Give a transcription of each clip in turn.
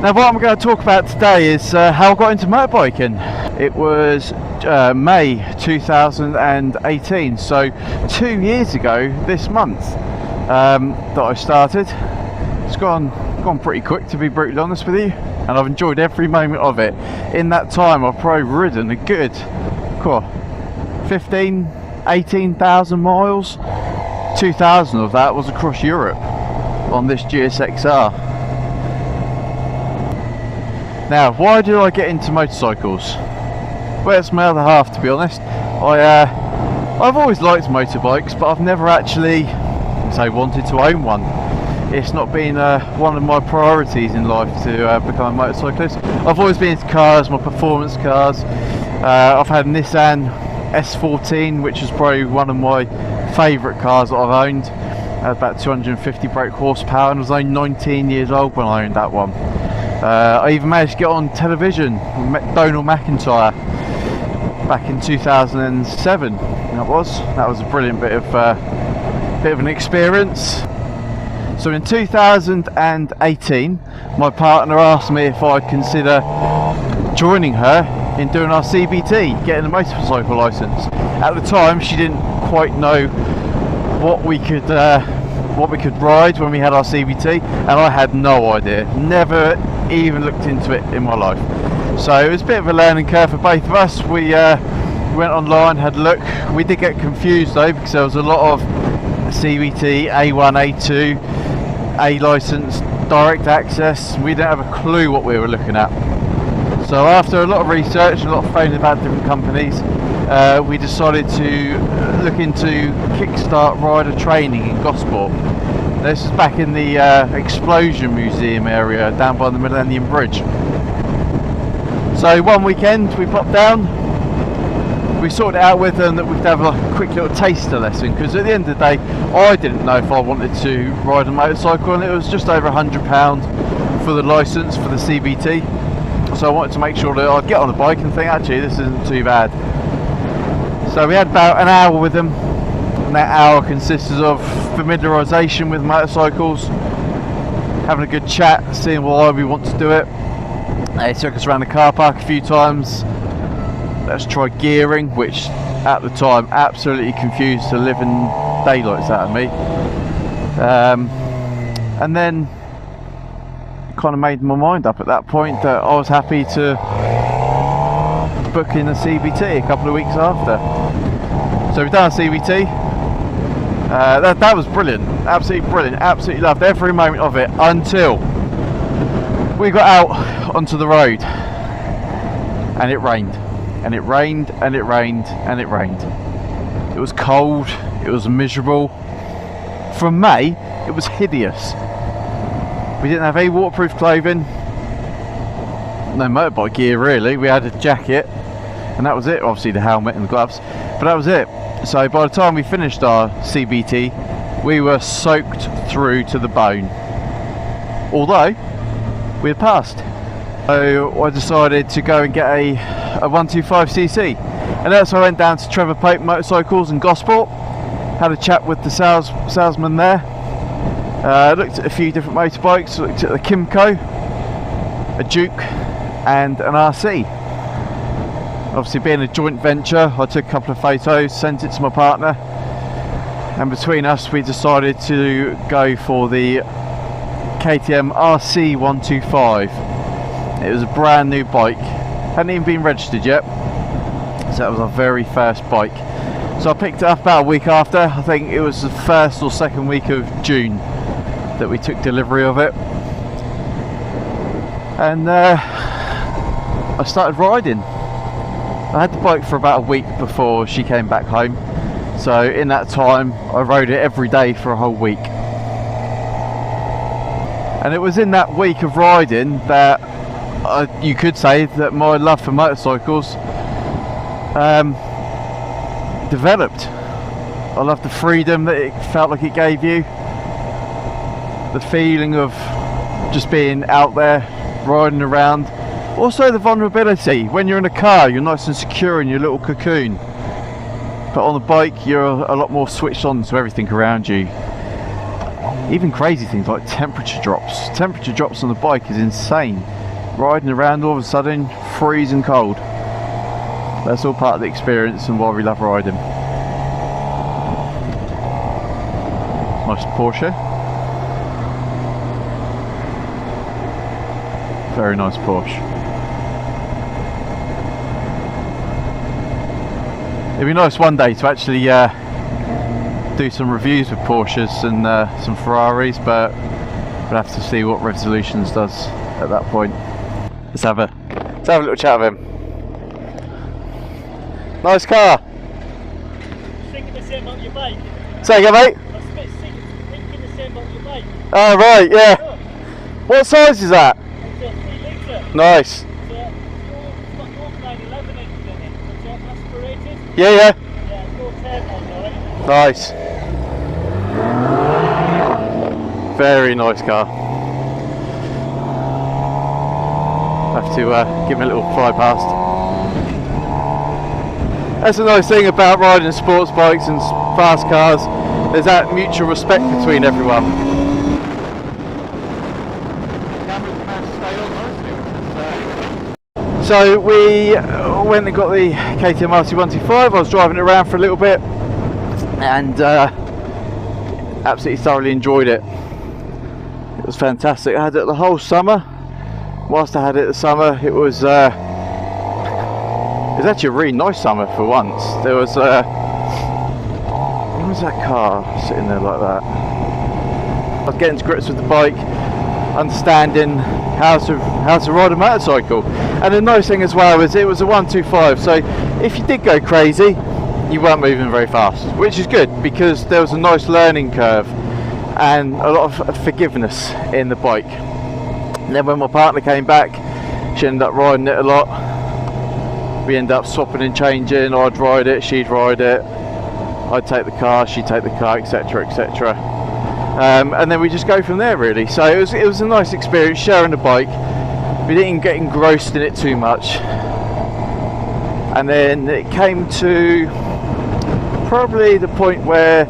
Now what I'm going to talk about today is how I got into motorbiking. It was May 2018, so 2 years ago this month that I started. It's gone pretty quick, to be brutally honest with you, and I've enjoyed every moment of it. In that time I've probably ridden a good 18,000 miles. 2,000 of that was across Europe on this GSXR. Now, why did I get into motorcycles? Well, it's my other half, to be honest. I've always liked motorbikes, but I've never actually wanted to own one. It's not been one of my priorities in life to become a motorcyclist. I've always been into cars, my performance cars. I've had a Nissan S14, which is probably one of my favourite cars that I've owned. It had about 250 brake horsepower and I was only 19 years old when I owned that one. I even managed to get on television with Donald McIntyre back in 2007. That was a brilliant bit of an experience. So in 2018, my partner asked me if I'd consider joining her in doing our CBT, getting a motorcycle licence. At the time, she didn't quite know what we could ride when we had our CBT, and I had no idea. Never even looked into it in my life. So it was a bit of a learning curve for both of us. We went online, had a look. We did get confused though, because there was a lot of CBT, A1, A2, A licence, direct access. We didn't have a clue what we were looking at. So after a lot of research and a lot of phoning about different companies, we decided to look into Kickstart rider training in Gosport. This is back in the Explosion Museum area down by the Millennium Bridge. So one weekend we popped down, we sorted it out with them that we'd have like a quick little taster lesson, because at the end of the day I didn't know if I wanted to ride a motorcycle, and it was just over £100 for the licence for the CBT. So I wanted to make sure that I'd get on a bike and think, actually this isn't too bad. So we had about an hour with them, and that hour consisted of familiarisation with motorcycles, having a good chat, seeing why we want to do it. They took us around the car park a few times. Let's try gearing, which at the time absolutely confused the living daylights out of me. And then kind of made my mind up at that point that I was happy to book in a CBT a couple of weeks after. So we've done a CBT. That was brilliant, absolutely loved every moment of it until we got out onto the road and it rained, and it rained, and it rained, and it rained. It was cold, it was miserable. From May, it was hideous. We didn't have any waterproof clothing, no motorbike gear really. We had a jacket and that was it, obviously the helmet and the gloves, but that was it. So by the time we finished our CBT, we were soaked through to the bone, although we had passed. So I decided to go and get a 125cc, and that's why I went down to Trevor Pope Motorcycles in Gosport, had a chat with the salesman there, looked at a few different motorbikes, looked at the Kimco, a Duke and an RC. Obviously being a joint venture, I took a couple of photos, sent it to my partner, and between us we decided to go for the KTM RC 125. It was a brand new bike, hadn't even been registered yet, so that was our very first bike. So I picked it up about a week after. I think it was the first or second week of June that we took delivery of it, and I started riding. I had the bike for about a week before she came back home, so in that time I rode it every day for a whole week. And it was in that week of riding that you could say that my love for motorcycles developed. I loved the freedom that it felt like it gave you, the feeling of just being out there riding around. Also the vulnerability. When you're in a car you're nice and secure in your little cocoon, but on the bike you're a lot more switched on to everything around you. Even crazy things like temperature drops. Temperature drops on the bike is insane. riding around all of a sudden freezing cold. That's all part of the experience and why we love riding. Nice Porsche. Very nice Porsche. It'd be nice one day to actually do some reviews with Porsches and some Ferraris, but we'll have to see what Resolutions does at that point. Let's have a little chat with him. Nice car. Thinking the same about your bike. Say again, mate. I was thinking the same about your bike. Oh right, yeah. Oh, What size is that? it's a 3 litre. Nice. It's got no 911 engine in it. It's aspirated. Yeah. Yeah, no turbo on it. Nice. Very nice car. Have to give him a little fly past. That's the nice thing about riding sports bikes and fast cars. There's that mutual respect between everyone. So we went and got the KTM RT125. I was driving it around for a little bit and absolutely thoroughly enjoyed it. It was fantastic. I had it the whole summer. Whilst I had it the summer, it was actually a really nice summer for once. There was what was that car sitting there like that? I was getting to grips with the bike, understanding how to ride a motorcycle. And the nice thing as well is it was a 125, so if you did go crazy, you weren't moving very fast, which is good because there was a nice learning curve and a lot of forgiveness in the bike. And then when my partner came back, she ended up riding it a lot. We ended up swapping and changing. I'd ride it, she'd ride it. I'd take the car, she'd take the car, etc, etc. And then we just go from there really. So it was a nice experience sharing the bike. We didn't get engrossed in it too much. And then it came to probably the point where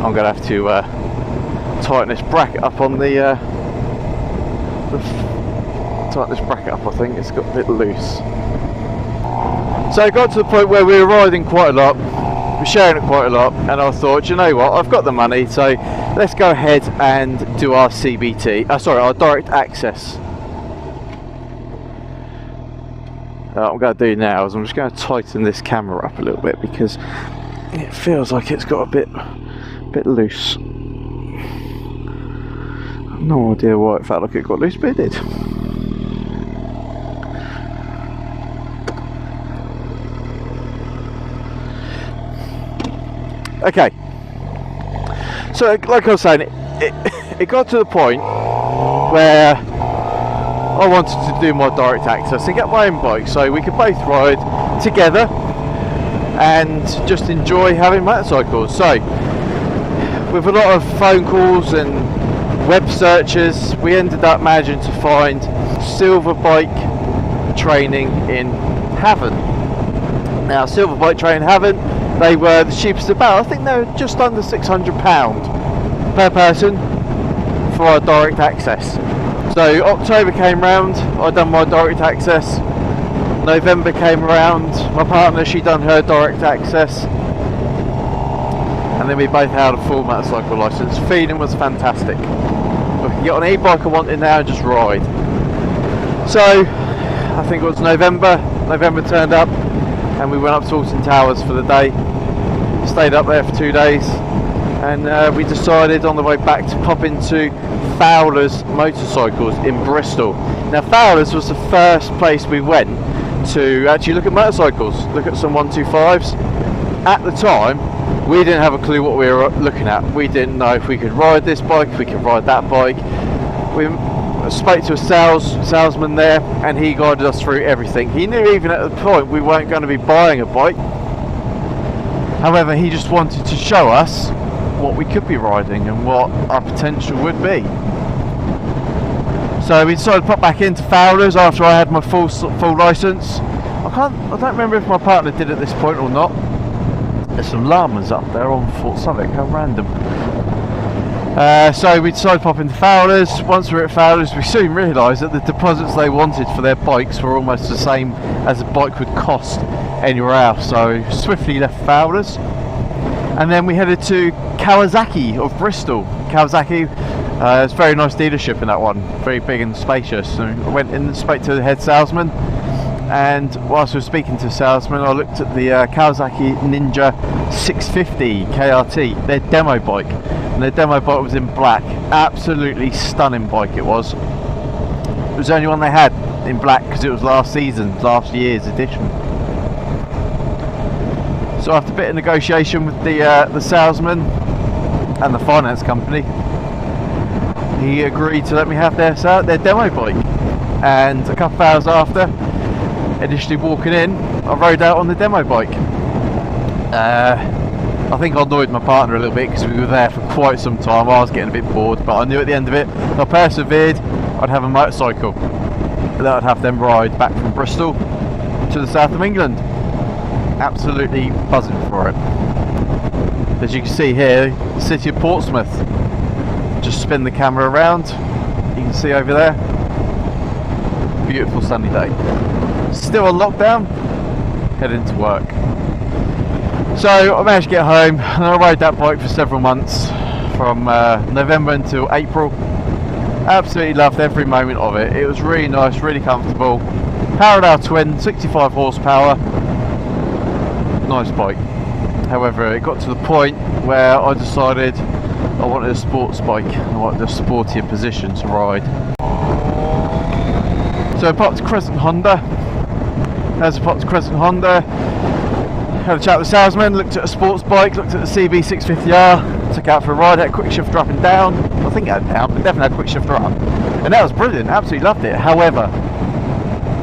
I'm going to have to tighten this bracket up on the tighten this bracket up. I think it's got a bit loose. So it got to the point where we were riding quite a lot, we were sharing it quite a lot, and I thought, you know what, I've got the money, so let's go ahead and do our CBT. Sorry, our direct access. What I'm going to do now is I'm just going to tighten this camera up a little bit because it feels like it's got a bit loose. No idea why it felt like it got loose, but it did. Okay, so like I was saying, it got to the point where I wanted to do my direct access and get my own bike so we could both ride together and just enjoy having motorcycles. So with a lot of phone calls and web searches, we ended up managing to find Silver Bike Training in Havant. Now Silver Bike Training in Havant, they were the cheapest about, I think they were just under £600 per person for our direct access. So October came round, I done my direct access. November came around, my partner, she done her direct access. And then we both had a full motorcycle licence. Feeling was fantastic. I can get on an e-bike I wanted now and just ride. So I think it was November turned up and we went up to Alton Towers for the day. Stayed up there for 2 days and we decided on the way back to pop into Fowler's Motorcycles in Bristol. Now Fowler's was the first place we went to actually look at motorcycles, look at some 125s. At the time we didn't have a clue what we were looking at. We didn't know if we could ride this bike, if we could ride that bike. We spoke to a salesman there and he guided us through everything. He knew even at the point we weren't going to be buying a bike. However, he just wanted to show us what we could be riding and what our potential would be. So we decided to pop back into Fowler's after I had my full licence. I don't remember if my partner did at this point or not. There's some llamas up there on Fort Southwark, how random. So we decided to pop into Fowler's. Once we were at Fowler's, we soon realised that the deposits they wanted for their bikes were almost the same as a bike would cost anywhere else. So swiftly left Fowler's, and then we headed to Kawasaki of Bristol. Kawasaki, it's a very nice dealership in that one, very big and spacious. So I went in and spoke to the head salesman, and whilst we were speaking to the salesman, I looked at the Kawasaki Ninja 650 KRT, their demo bike. And the demo bike was in black. Absolutely stunning bike it was. It was the only one they had in black because it was last year's edition. So after a bit of negotiation with the salesman and the finance company, he agreed to let me have their demo bike. And a couple of hours after initially walking in, I rode out on the demo bike. I think I annoyed my partner a little bit because we were there for quite some time. I was getting a bit bored, but I knew at the end of it, if I persevered, I'd have a motorcycle that I'd have them ride back from Bristol to the south of England. Absolutely buzzing for it. As you can see here, the city of Portsmouth. Just spin the camera around, you can see over there. Beautiful sunny day. Still on lockdown, heading to work. So I managed to get home and I rode that bike for several months, from November until April. Absolutely loved every moment of it. It was really nice, really comfortable. Parallel twin, 65 horsepower. Nice bike. However, it got to the point where I decided I wanted a sports bike. I wanted a sportier position to ride. So I popped to Crescent Honda. As I popped to Crescent Honda, had a chat with the salesman, looked at a sports bike, looked at the CB650R, took it out for a ride, had a quick shifter up and down. I think it had down, but definitely had a quick shifter up. And that was brilliant, absolutely loved it. However,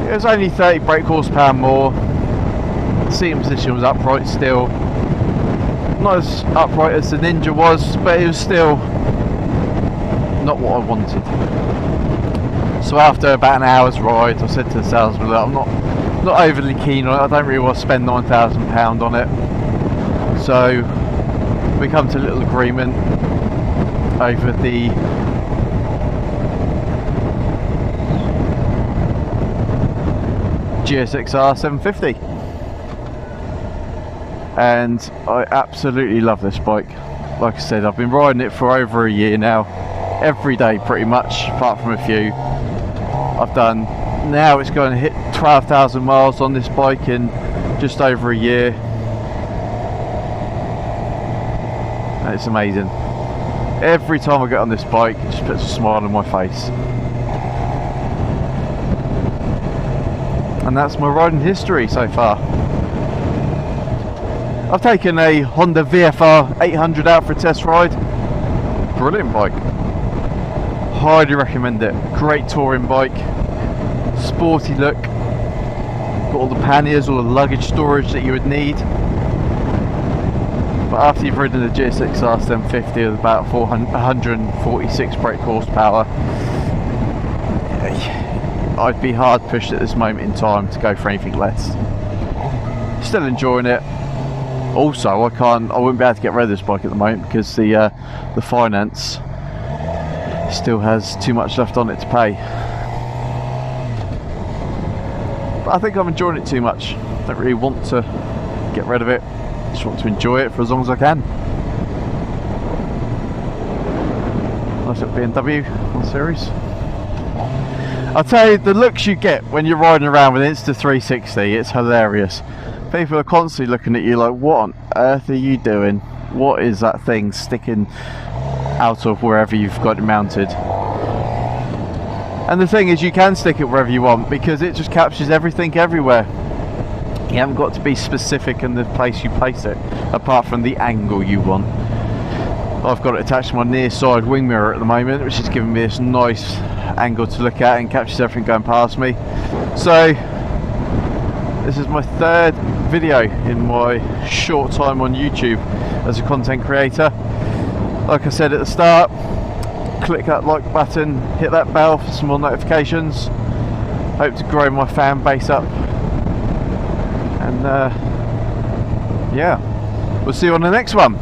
it was only 30 brake horsepower more. The seating position was upright still. Not as upright as the Ninja was, but it was still not what I wanted. So after about an hour's ride, I said to the salesman that I'm not overly keen on it. I don't really want to spend £9,000 on it. So we come to a little agreement over the GSXR 750, and I absolutely love this bike. Like I said, I've been riding it for over a year now, every day pretty much, apart from a few. I've done, now it's going to hit 12,000 miles on this bike in just over a year. And it's amazing. Every time I get on this bike, it just puts a smile on my face. And that's my riding history so far. I've taken a Honda VFR 800 out for a test ride. Brilliant bike. Highly recommend it. Great touring bike. Sporty look. Got all the panniers, all the luggage storage that you would need. But after you've ridden the GSXR 750 with about 146 brake horsepower, I'd be hard pushed at this moment in time to go for anything less. Still enjoying it. Also, I wouldn't be able to get rid of this bike at the moment because the finance still has too much left on it to pay. But I think I'm enjoying it too much. Don't really want to get rid of it. Just want to enjoy it for as long as I can. Nice little BMW 1 Series. I'll tell you, the looks you get when you're riding around with an Insta360, it's hilarious. People are constantly looking at you like, what on earth are you doing? What is that thing sticking out of wherever you've got it mounted? And the thing is, you can stick it wherever you want because it just captures everything everywhere. You haven't got to be specific in the place you place it, apart from the angle you want. I've got it attached to my near side wing mirror at the moment, which is giving me this nice angle to look at and captures everything going past me. So this is my third video in my short time on YouTube as a content creator. Like I said at the start, click that like button, hit that bell for some more notifications. Hope to grow my fan base up, and yeah, we'll see you on the next one.